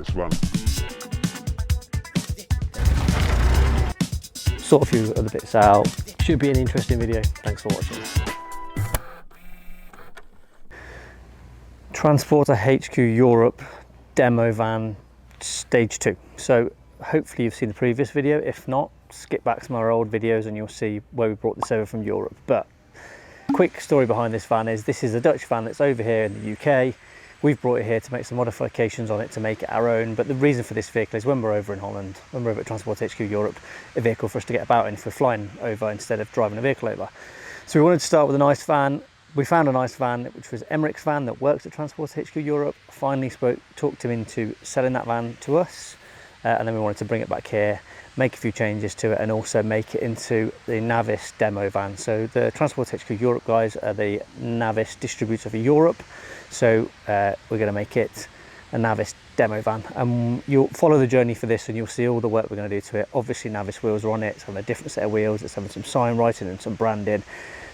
this van. Sort a few other bits out. Should be an interesting video. Thanks for watching. Transporter HQ Europe demo van stage 2. So hopefully you've seen the previous video. If not, skip back to my old videos and you'll see where we brought this over from Europe. But quick story behind this van is this is a Dutch van that's over here in the UK. We've brought it here to make some modifications on it to make it our own. But the reason for this vehicle is when we're over in Holland, when we're over at Transport HQ Europe, a vehicle for us to get about in if we're flying over instead of driving a vehicle over. So we wanted to start with a nice van. We found a nice van, which was Emmerich's van that works at Transport HQ Europe. Finally talked him into selling that van to us. And then we wanted to bring it back here, make a few changes to it, and also make it into the Navis demo van. So the Transport HQ Europe guys are the Navis distributor for Europe. So we're going to make it a Navis demo van. And you'll follow the journey for this and you'll see all the work we're going to do to it. Obviously Navis wheels are on it. It's having a different set of wheels. It's having some sign writing and some branding.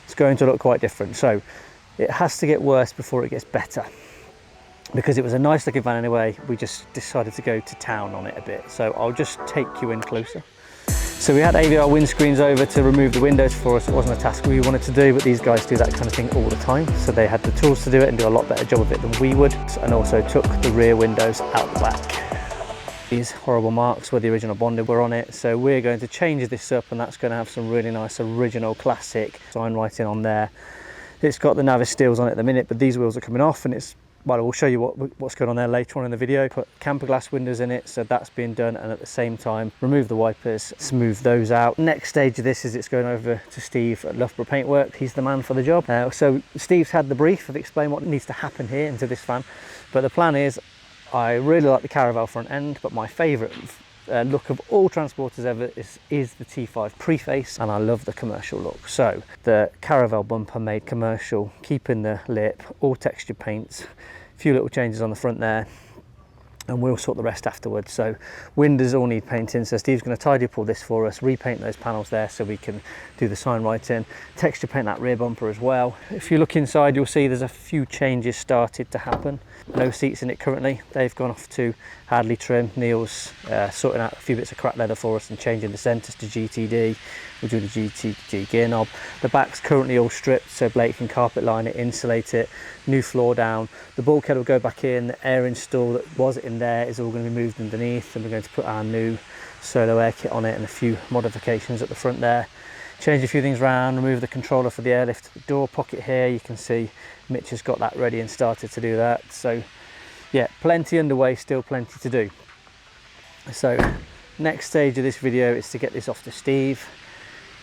It's going to look quite different. So it has to get worse before it gets better. Because it was a nice looking van anyway, we just decided to go to town on it a bit. So I'll just take you in closer. So we had AVR windscreens over to remove the windows for us. It wasn't a task we wanted to do, but these guys do that kind of thing all the time. So they had the tools to do it and do a lot better job of it than we would. And also took the rear windows out the back. These horrible marks where the original bonded were on it. So we're going to change this up, and that's going to have some really nice original classic sign writing on there. It's got the Navis steels on it at the minute, but these wheels are coming off, and it's, well, we'll show you what's going on there later on in the video. Put camper glass windows in it, so that's being done, and at the same time remove the wipers, smooth those out. Next stage of this is it's going over to Steve at Loughborough Paintwork. He's the man for the job. So Steve's had the brief of explain what needs to happen here into this van, but the plan is I really like the Caravelle front end, but my favourite look of all transporters ever is the T5 preface, and I love the commercial look. So the Caravelle bumper made commercial, keeping the lip, all texture paints, a few little changes on the front there, and we'll sort the rest afterwards. So windows all need painting, so Steve's going to tidy up all this for us, repaint those panels there so we can do the sign writing, texture paint that rear bumper as well. If you look inside, you'll see there's a few changes started to happen. No seats in it currently. They've gone off to Hadley trim. Neil's sorting out a few bits of cracked leather for us and changing the centres to GTD. We're doing a GTD gear knob. The back's currently all stripped, so Blake can carpet line it, insulate it, new floor down. The bulkhead will go back in. The air install that was in there is all going to be moved underneath, and we're going to put our new Solow air kit on it and a few modifications at the front there. Change a few things around, remove the controller for the airlift door pocket here. You can see Mitch has got that ready and started to do that. So yeah, plenty underway, still plenty to do. So next stage of this video is to get this off to Steve.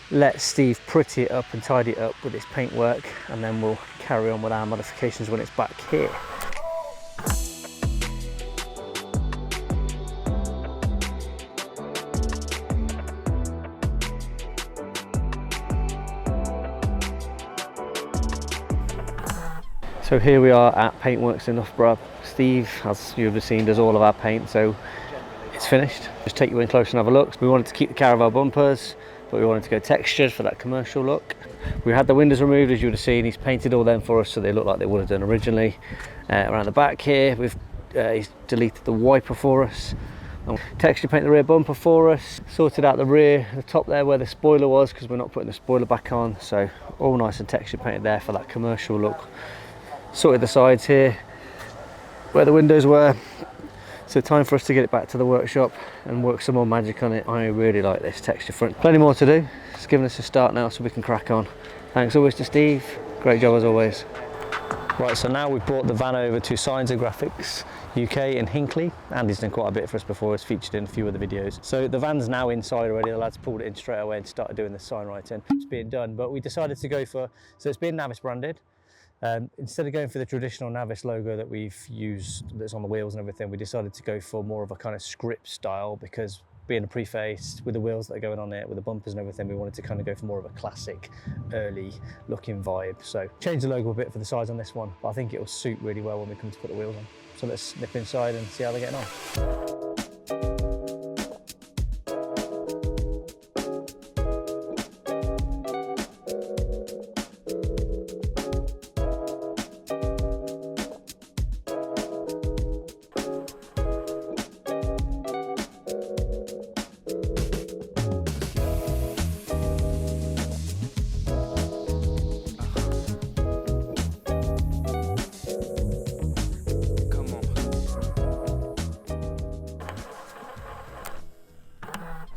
Let Steve pretty it up and tidy it up with his paintwork, and then we'll carry on with our modifications when it's back here. So here we are at Paintworks in Loughborough. Steve, as you've seen, does all of our paint, so it's finished. Just take you in close and have a look. We wanted to keep the Caravelle bumpers, but we wanted to go textured for that commercial look. We had the windows removed, as you would have seen. He's painted all them for us so they look like they would have done originally. Around the back here, he's deleted the wiper for us. Texture paint the rear bumper for us. Sorted out the rear, the top there where the spoiler was, because we're not putting the spoiler back on. So all nice and texture painted there for that commercial look. Sorted the sides here where the windows were. So time for us to get it back to the workshop and work some more magic on it. I really like this texture front. Plenty more to do. It's given us a start now so we can crack on. Thanks always to Steve. Great job as always. Right, so now we've brought the van over to Signs and Graphics UK in Hinckley. Andy's done quite a bit for us before. It's featured in a few other videos. So the van's now inside already. The lads pulled it in straight away and started doing the sign writing. It's being done, but we decided to go for, so it's being Navis branded. Instead of going for the traditional Navis logo that we've used that's on the wheels and everything, we decided to go for more of a kind of script style, because being a preface with the wheels that are going on it, with the bumpers and everything, we wanted to kind of go for more of a classic early looking vibe. So change the logo a bit for the sides on this one, but I think it'll suit really well when we come to put the wheels on. So let's nip inside and see how they're getting on.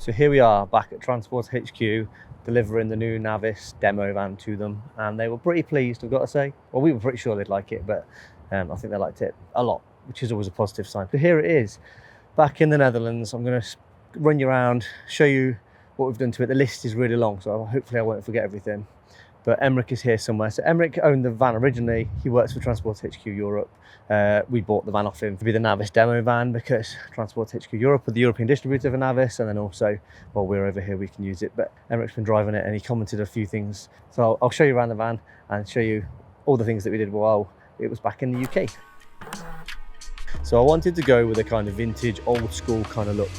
So here we are back at Transport HQ, delivering the new Navis demo van to them, and they were pretty pleased, I've got to say. Well, we were pretty sure they'd like it, but I think they liked it a lot, which is always a positive sign. So here it is, back in the Netherlands. I'm going to run you around, show you what we've done to it. The list is really long, so hopefully I won't forget everything. But Emmerich is here somewhere. So Emmerich owned the van originally. He works for Transport HQ Europe. We bought the van off him to be the Navis demo van because Transport HQ Europe are the European distributor for Navis, and then also, while we're over here, we can use it. But Emmerich's been driving it and he commented a few things. So I'll show you around the van and show you all the things that we did while it was back in the UK. So I wanted to go with a kind of vintage, old school kind of look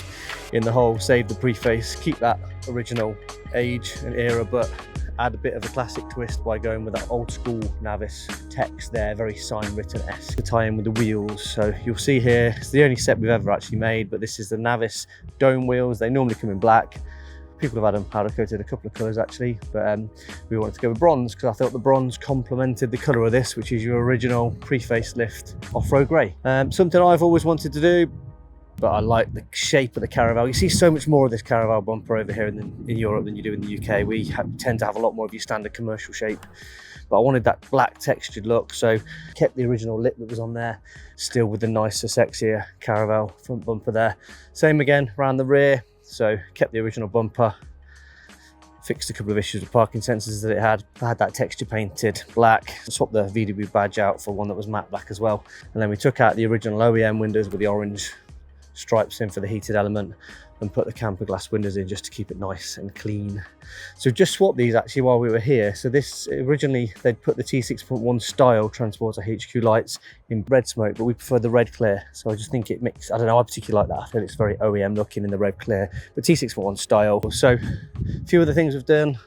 in the whole, save the preface, keep that original age and era, but add a bit of a classic twist by going with that old school Navis text there, very sign written-esque, to tie in with the wheels. So you'll see here, it's the only set we've ever actually made, but this is the Navis dome wheels. They normally come in black. People have had them powder coated a couple of colours actually, but we wanted to go with bronze because I thought the bronze complemented the colour of this, which is your original pre-facelift off-road grey. Something I've always wanted to do, but I like the shape of the Caravel. You see so much more of this Caravel bumper over here in Europe than you do in the UK. We tend to have a lot more of your standard commercial shape, but I wanted that black textured look, so kept the original lip that was on there, still with the nicer, sexier Caravel front bumper there. Same again around the rear, so kept the original bumper, fixed a couple of issues with parking sensors that it had. I had that texture painted black, swapped the VW badge out for one that was matte black as well, and then we took out the original OEM windows with the orange stripes in for the heated element and put the camper glass windows in just to keep it nice and clean. So just swapped these actually while we were here. So this, originally they'd put the T6.1 style Transporter HQ lights in red smoke, but we prefer the red clear. So I just think it makes, I don't know, I particularly like that. I feel it's very OEM looking in the red clear, but T6.1 style. So a few of the things we've done,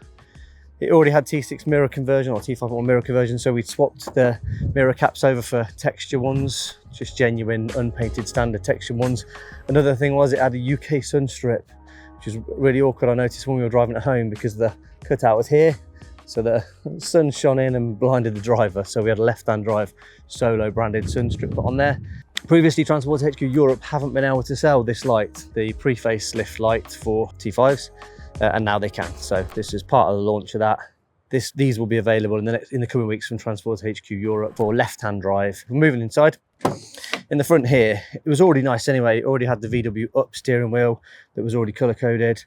it already had T6 mirror conversion or T5.1 mirror conversion, so we swapped the mirror caps over for texture ones, just genuine unpainted standard texture ones. Another thing was it had a UK sun strip, which was really awkward. I noticed when we were driving at home because the cutout was here, so the sun shone in and blinded the driver. So we had a left-hand drive Solow branded sun strip put on there. Previously, Transport HQ Europe haven't been able to sell this light, the pre-facelift light for T5s. And now they can. So this is part of the launch of that. These will be available in the coming weeks from Transport HQ Europe for left-hand drive. We're moving inside. In the front here, it was already nice anyway. It already had the VW up steering wheel that was already colour-coded.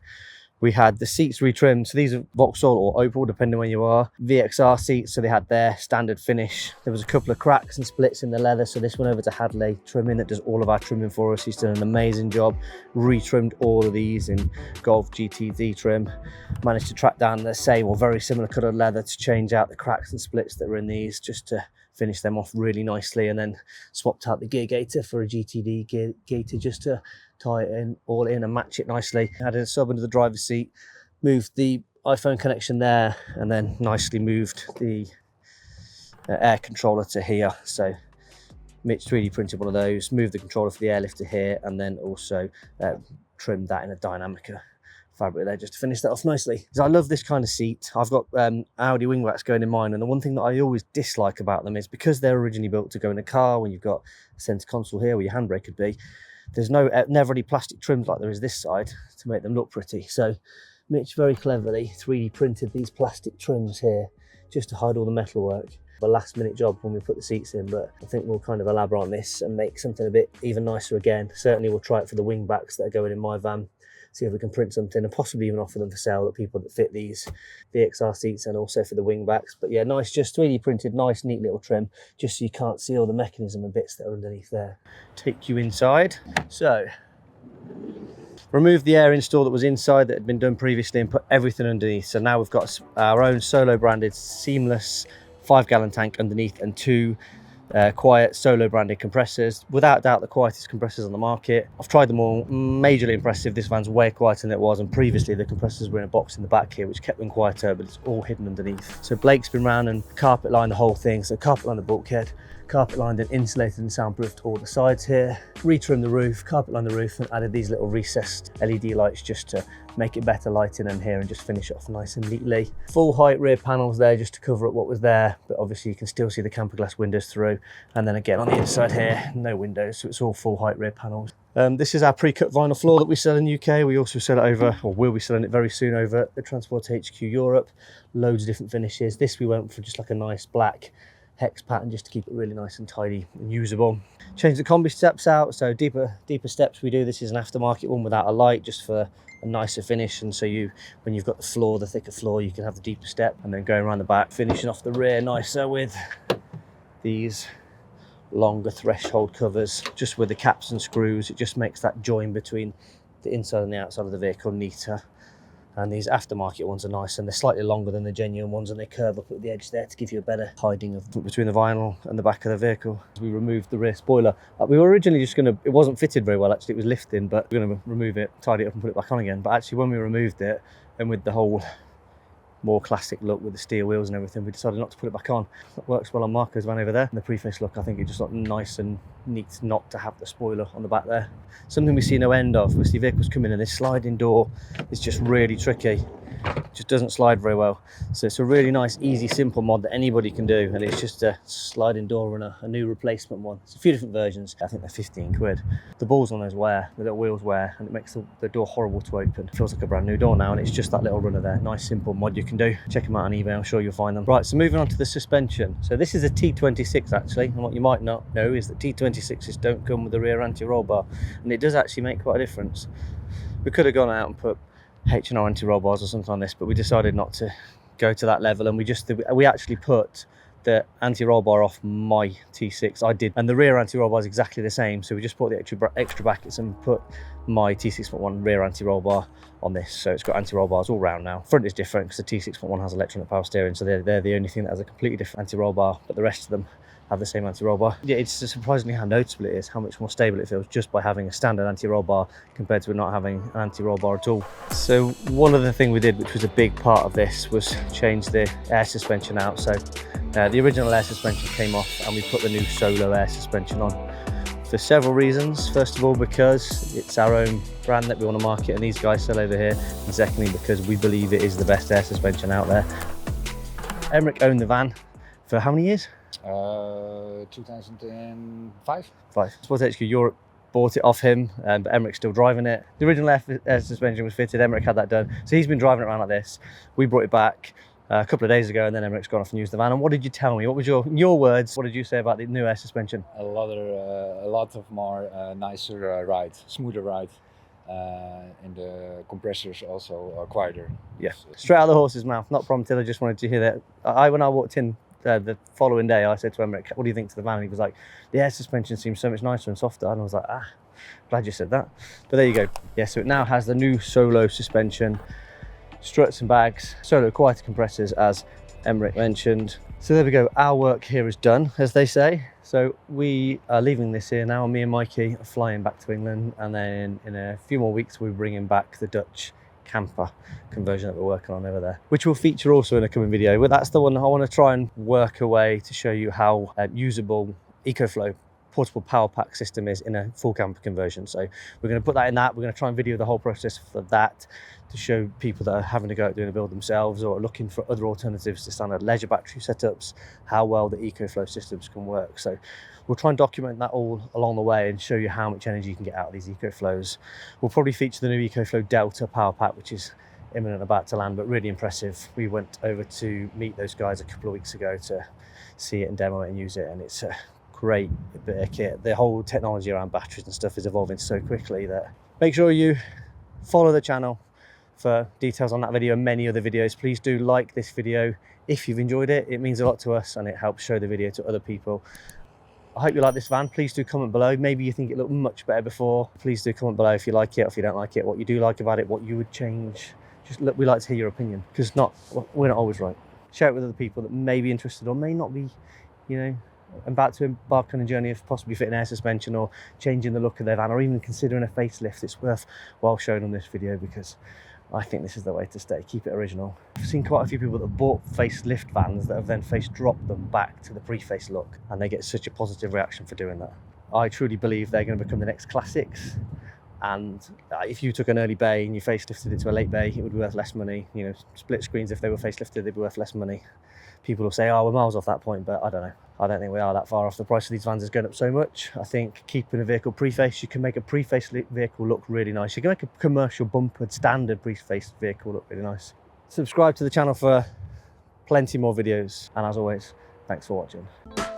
We had the seats retrimmed, so these are Vauxhall or Opel, depending where you are. VXR seats, so they had their standard finish. There was a couple of cracks and splits in the leather, so this went over to Hadley Trimming that does all of our trimming for us. He's done an amazing job, retrimmed all of these in Golf GTD trim. Managed to track down the same or very similar coloured leather to change out the cracks and splits that were in these, just to finish them off really nicely, and then swapped out the gear gaiter for a GTD gear gaiter just to tie it in all in and match it nicely. Added a sub under the driver's seat, moved the iPhone connection there, and then nicely moved the air controller to here. So Mitch 3D printed one of those, moved the controller for the airlift to here, and then also trimmed that in a Dynamica fabric there just to finish that off nicely. Because I love this kind of seat. I've got Audi wing racks going in mine, and the one thing that I always dislike about them is because they're originally built to go in a car, when you've got a centre console here where your handbrake could be, there's never any plastic trims like there is this side to make them look pretty. So Mitch very cleverly 3D printed these plastic trims here just to hide all the metalwork. A last minute job when we put the seats in, but I think we'll kind of elaborate on this and make something a bit even nicer again. Certainly we'll try it for the wing backs that are going in my van, see if we can print something and possibly even offer them for sale to people that fit these VXR seats, and also for the wing backs. But yeah, nice, just 3D printed, nice neat little trim, just so you can't see all the mechanism and bits that are underneath there. Take you inside. So remove the air install that was inside that had been done previously and put everything underneath. So now we've got our own Solow branded seamless 5-gallon tank underneath, and 2 Quiet Solow branded compressors. Without doubt the quietest compressors on the market. I've tried them all, majorly impressive. This van's way quieter than it was, and previously the compressors were in a box in the back here which kept them quieter, but it's all hidden underneath. So Blake's been round and carpet lined the whole thing. So carpet lined the bulkhead, carpet lined and insulated and soundproofed all the sides here, retrimmed the roof, carpet lined the roof, and added these little recessed LED lights just to make it better lighting in here and just finish it off nice and neatly. Full height rear panels there just to cover up what was there, but obviously you can still see the camper glass windows through. And then again on the inside here, no windows, so it's all full height rear panels. This is our pre-cut vinyl floor that we sell in the UK. We also sell it over, or will be selling it very soon over at Transport HQ Europe. Loads of different finishes. This we went for just like a nice black hex pattern just to keep it really nice and tidy and usable. Change the combi steps out, so deeper steps we do. This is an aftermarket one without a light, just for a nicer finish, and so when you've got the floor, the thicker floor, you can have the deeper step. And then going around the back, finishing off the rear nicer with these longer threshold covers, just with the caps and screws. It just makes that join between the inside and the outside of the vehicle neater. And these aftermarket ones are nice, and they're slightly longer than the genuine ones, and they curve up at the edge there to give you a better hiding of between the vinyl and the back of the vehicle. We removed the rear spoiler. We were originally just going to, it wasn't fitted very well actually, it was lifting, but we're going to remove it, tidy it up and put it back on again. But actually when we removed it, and with the whole more classic look with the steel wheels and everything, we decided not to put it back on. That works well on Marco's van over there. And the preface look, I think it just looked nice and neat not to have the spoiler on the back there. Something we see no end of. We see vehicles come in and this sliding door is just really tricky. It just doesn't slide very well. So it's a really nice, easy, simple mod that anybody can do, and it's just a sliding door and a new replacement one. It's a few different versions. I think they're 15 quid. The balls on those wear, the little wheels wear, and it makes the door horrible to open. It feels like a brand new door now, and it's just that little runner there. Nice, simple mod you can do. Check them out on eBay, I'm sure you'll find them. Right, so moving on to the suspension. So this is a T26 actually, and what you might not know is that T26s don't come with the rear anti-roll bar, and it does actually make quite a difference. We could have gone out and put H&R anti-roll bars or something on this, but we decided not to go to that level, and we actually put the anti-roll bar off my T6. I did, and the rear anti-roll bar is exactly the same, so we just bought the extra brackets and put my T6.1 rear anti-roll bar on this, so it's got anti-roll bars all round now. Front is different because the T6.1 has electronic power steering, so they're the only thing that has a completely different anti-roll bar, but the rest of them have the same anti-roll bar. Yeah, it's surprisingly how noticeable it is, how much more stable it feels just by having a standard anti-roll bar compared to not having an anti-roll bar at all. So one other thing we did, which was a big part of this, was change the air suspension out. So the original air suspension came off and we put the new Solow air suspension on for several reasons. First of all, because it's our own brand that we want to market and these guys sell over here, and secondly because we believe it is the best air suspension out there. Emmerich owned the van for how many years? 2005. Transport HQ Europe bought it off him, but Emmerich's still driving it. The original air suspension was fitted, Emmerich had that done, so he's been driving it around like this. We brought it back a couple of days ago, and then Emmerich's gone off and used the van. And what did you tell me? What was your words? What did you say about the new air suspension? A lot of more nicer ride, smoother ride. And the compressors also are quieter. Yeah, straight out of the horse's mouth, not prompted. I just wanted to hear that. When I walked in the following day, I said to Emmerich, what do you think to the van? And he was like, the air suspension seems so much nicer and softer. And I was like, glad you said that. But there you go. Yeah, so it now has the new Solow suspension, struts and bags, Solow Quietest Compressors, as Emmerich mentioned. So there we go, our work here is done, as they say. So we are leaving this here now, and me and Mikey are flying back to England, and then in a few more weeks we're bringing back the Dutch camper conversion that we're working on over there, which will feature also in a coming video. But that's the one I want to try and work a way to show you how usable EcoFlow portable power pack system is in a full camper conversion. So we're going to put that in that. We're going to try and video the whole process for that to show people that are having to go out doing a build themselves or looking for other alternatives to standard leisure battery setups, how well the EcoFlow systems can work. So we'll try and document that all along the way and show you how much energy you can get out of these EcoFlows. We'll probably feature the new EcoFlow Delta power pack, which is imminent, about to land, but really impressive. We went over to meet those guys a couple of weeks ago to see it and demo it and use it, and it's a great bit of kit. The whole technology around batteries and stuff is evolving so quickly that make sure you follow the channel for details on that video and many other videos. Please do like this video if you've enjoyed it. It means a lot to us and it helps show the video to other people. I hope you like this van. Please do comment below. Maybe you think it looked much better before. Please do comment below if you like it or if you don't like it, what you do like about it, what you would change. Just look, we like to hear your opinion, because we're not always right. Share it with other people that may be interested or may not be, about to embark on a journey of possibly fitting air suspension or changing the look of their van or even considering a facelift. It's worthwhile showing on this video because I think this is the way to stay. Keep it original. I've seen quite a few people that bought facelift vans that have then face dropped them back to the pre-face look, and they get such a positive reaction for doing that. I truly believe they're going to become the next classics And if you took an early bay and you facelifted it to a late bay, it would be worth less money. You know, split screens, if they were facelifted, they'd be worth less money. People will say, oh, we're miles off that point, but I don't know. I don't think we are that far off. The price of these vans is going up so much. I think keeping a vehicle pre-faced, you can make a pre-faced vehicle look really nice. You can make a commercial bumpered standard pre-faced vehicle look really nice. Subscribe to the channel for plenty more videos. And as always, thanks for watching.